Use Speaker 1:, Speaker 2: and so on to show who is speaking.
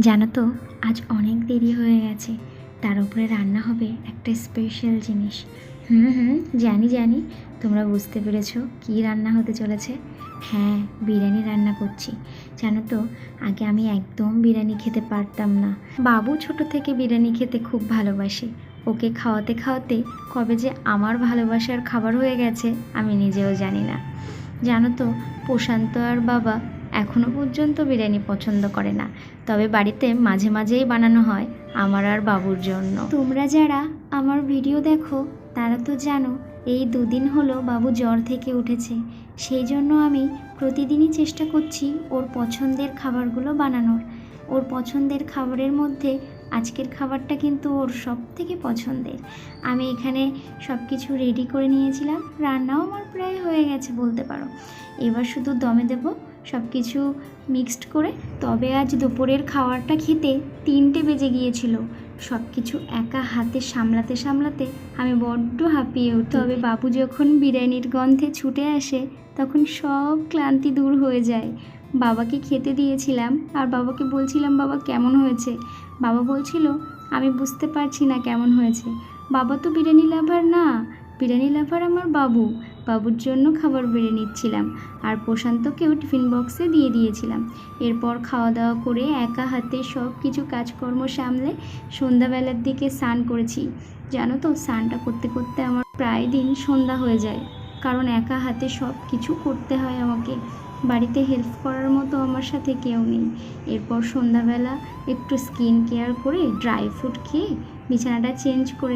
Speaker 1: জানো তো আজ অনেক দেরি হয়ে গেছে, তার উপরে রান্না হবে একটা স্পেশাল জিনিস। জানি জানি, তোমরা বুঝতে পেরেছো কী রান্না হতে চলেছে। হ্যাঁ, বিরিয়ানি রান্না করছি। জানো তো, আগে আমি একদম বিরিয়ানি খেতে পারতাম না। বাবু ছোট থেকে বিরিয়ানি খেতে খুব ভালোবাসে। ওকে খাওয়াতে খাওয়াতে কবে যে আমার ভালোবাসার খাবার হয়ে গেছে আমি নিজেও জানি না। জানো তো, প্রশান্ত আর বাবা এখনও পর্যন্ত বিরিয়ানি পছন্দ করে না, তবে বাড়িতে মাঝে মাঝেই বানানো হয় আমার আর বাবুর জন্য। তোমরা যারা আমার ভিডিও দেখো তারা তো জানো এই দুদিন হলো বাবু জ্বর থেকে উঠেছে, সেই জন্য আমি প্রতিদিনই চেষ্টা করছি ওর পছন্দের খাবারগুলো বানানোর। ওর পছন্দের খাবারের মধ্যে আজকের খাবারটা কিন্তু ওর সব থেকে পছন্দের। আমি এখানে সব কিছু রেডি করে নিয়েছিলাম, রান্নাও আমার প্রায় হয়ে গেছে বলতে পারো। এবার শুধু দমে দেব সব কিছু মিক্সড করে। তবে আজ দুপুরের খাবারটা খেতে 3টে বেজে গিয়েছিল। সব কিছু একা হাতে সামলাতে সামলাতে আমি বড্ড হাঁপিয়ে উঠি। তবে বাবু যখন বিরিয়ানির গন্ধে ছুটে আসে তখন সব ক্লান্তি দূর হয়ে যায়। বাবাকে খেতে দিয়েছিলাম আর বাবাকে বলছিলাম, বাবা কেমন হয়েছে? বাবা বলছিল, আমি বুঝতে পারছি না কেমন হয়েছে। বাবা তো বিরিয়ানি লাভার না, বিরিয়ানি লাভার আমার বাবু। বাবুর জন্য খাবার বেড়ে নিচ্ছিলাম আর প্রশান্তকেও টিফিন বক্সে দিয়ে দিয়েছিলাম। এরপর খাওয়া দাওয়া করে একা হাতে সব কিছু কাজকর্ম সামলে সন্ধ্যাবেলার দিকে স্নান করেছি। জানো তো, স্নানটা করতে করতে আমার প্রায় দিন সন্ধ্যা হয়ে যায়, কারণ একা হাতে সব কিছু করতে হয় আমাকে। বাড়িতে হেল্প করার মতো আমার সাথে কেউ নেই। এরপর সন্ধ্যাবেলা একটু স্কিন কেয়ার করে ড্রাই ফ্রুট খেয়ে বিছানাটা চেঞ্জ করে